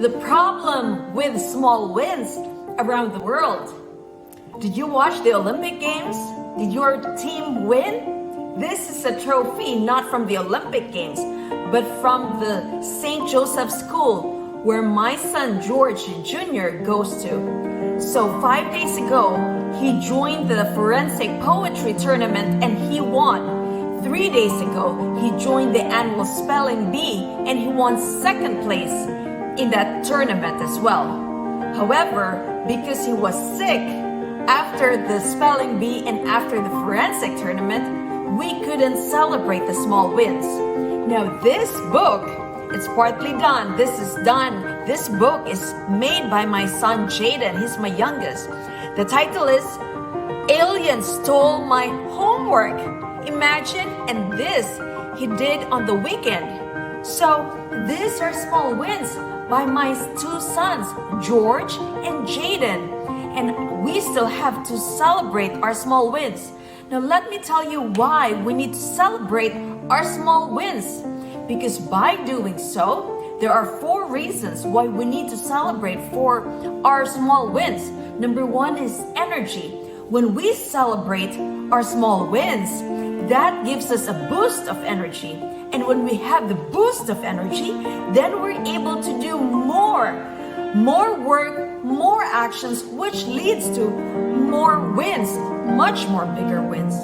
The problem with small wins around the world. Did you watch the Olympic Games? Did your team win? This is a trophy not from the Olympic Games, but from the St. Joseph School where my son George Jr. goes to. So 5 days ago, he joined the forensic poetry tournament and he won. 3 days ago, he joined the annual spelling bee and he won second place in that tournament as well. However, because he was sick after the spelling bee and after the forensic tournament, we couldn't celebrate the small wins. Now this book, it's partly done. This is done. This book is made by my son Jaden. He's my youngest. The title is Aliens Stole My Homework. Imagine, and this he did on the weekend. So these are small wins by my two sons, George and Jaden. And we still have to celebrate our small wins. Now let me tell you why we need to celebrate our small wins. Because by doing so, there are 4 reasons why we need to celebrate for our small wins. Number 1 is energy. When we celebrate our small wins, that gives us a boost of energy. And when we have the boost of energy, then we're able to do more work, more actions, which leads to more wins, much more bigger wins.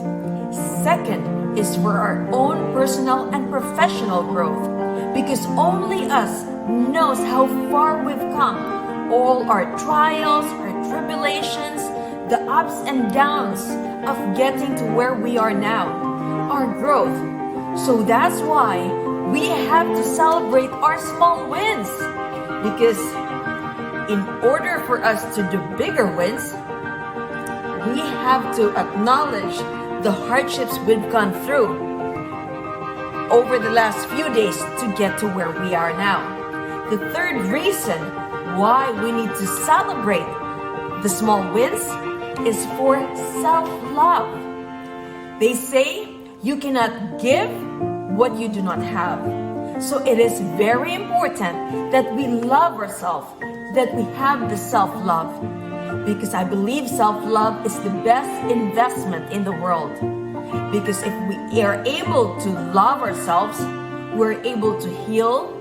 Second is for our own personal and professional growth, because only us knows how far we've come. All our trials, our tribulations, the ups and downs of getting to where we are now, our growth. So that's why we have to celebrate our small wins, because in order for us to do bigger wins, we have to acknowledge the hardships we've gone through over the last few days to get to where we are now. The third reason why we need to celebrate the small wins is for self-love. They say you cannot give what you do not have. So it is very important that we love ourselves, that we have the self-love. Because I believe self-love is the best investment in the world. Because if we are able to love ourselves, we're able to heal,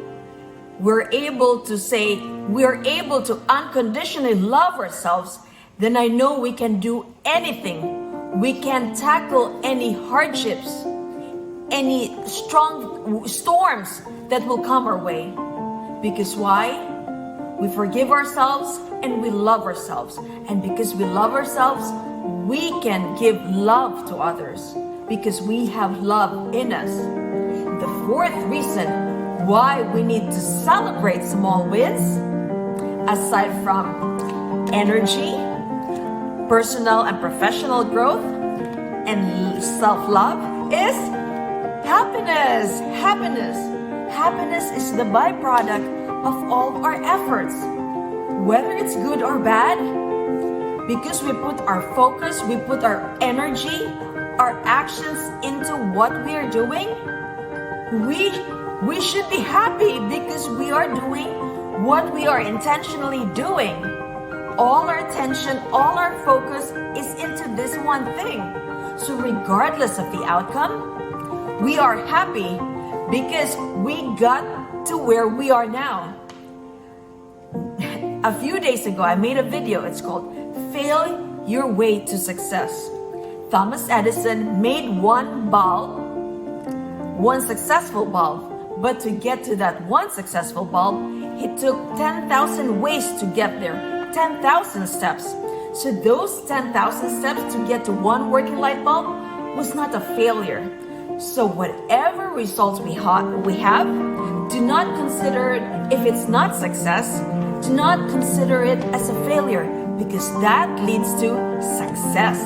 we're able to unconditionally love ourselves, then I know we can do anything. We can tackle any hardships, any strong storms that will come our way. Because why? We forgive ourselves and we love ourselves. And because we love ourselves, we can give love to others because we have love in us. The fourth reason why we need to celebrate small wins, aside from energy, personal and professional growth, and self-love, is happiness. Happiness is the byproduct of all our efforts, whether it's good or bad, because we put our focus, we put our energy, our actions into what we are doing. We should be happy because we are doing what we are intentionally doing. All our attention, all our focus is into this one thing. So regardless of the outcome, we are happy because we got to where we are now. A few days ago, I made a video. It's called Fail Your Way to Success. Thomas Edison made one successful bulb, but to get to that one successful bulb, he took 10,000 ways to get there, 10,000 steps. So those 10,000 steps to get to one working light bulb was not a failure. So whatever results we have, do not consider it, if it's not success, do not consider it as a failure, because that leads to success.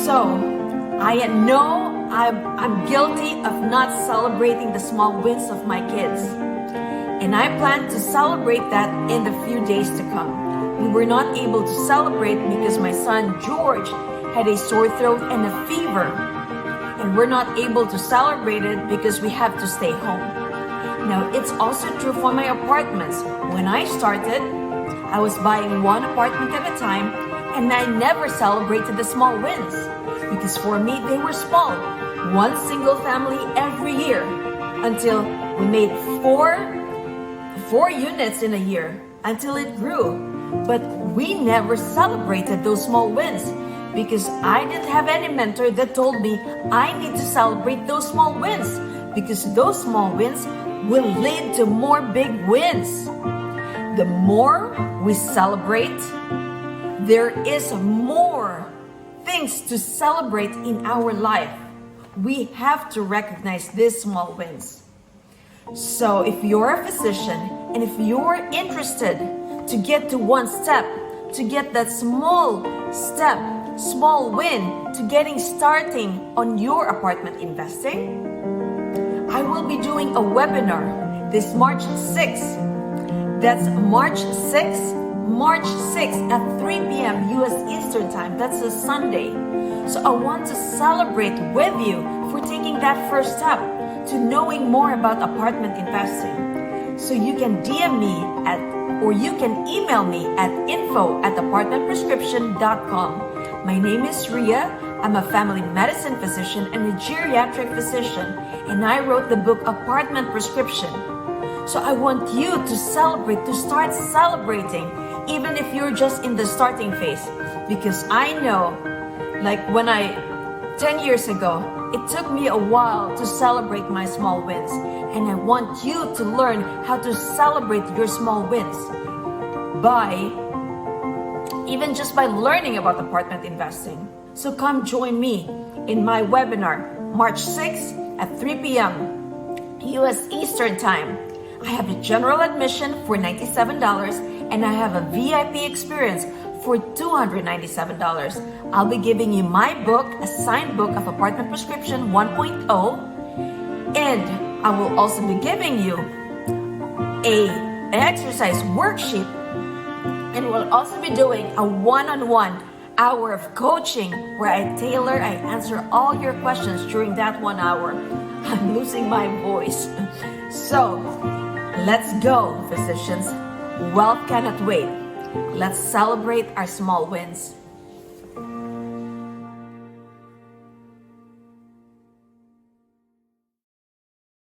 So I know I'm guilty of not celebrating the small wins of my kids. And I plan to celebrate that in the few days to come. We were not able to celebrate because my son George had a sore throat and a fever. And we're not able to celebrate it because we have to stay home. Now, it's also true for my apartments. When I started, I was buying one apartment at a time, and I never celebrated the small wins because for me, they were small. One single family every year until we made four units in a year until it grew. But we never celebrated those small wins because I didn't have any mentor that told me I need to celebrate those small wins because those small wins will lead to more big wins. The more we celebrate, there is more things to celebrate in our life. We have to recognize these small wins. So if you're a physician and if you're interested to get to one step, to get that small step, small win to getting starting on your apartment investing, I will be doing a webinar this March 6th. That's March 6th at 3 p.m. US Eastern Time. That's a Sunday. So I want to celebrate with you for taking that first step to knowing more about apartment investing. So you can DM me or you can email me at info@apartmentprescription.com. My name is Ria. I'm a family medicine physician and a geriatric physician, and I wrote the book Apartment Prescription. So I want you to celebrate, to start celebrating, even if you're just in the starting phase. Because I know, like 10 years ago, it took me a while to celebrate my small wins. And I want you to learn how to celebrate your small wins even just by learning about apartment investing. So come join me in my webinar, March 6th at 3 p.m. US Eastern Time. I have a general admission for $97 and I have a VIP experience for $297. I'll be giving you my book, a signed book of Apartment Prescription 1.0, and I will also be giving you an exercise worksheet, and we'll also be doing a one-on-one hour of coaching where I answer all your questions during that 1 hour. I'm losing my voice. So, let's go, physicians. Wealth cannot wait. Let's celebrate our small wins.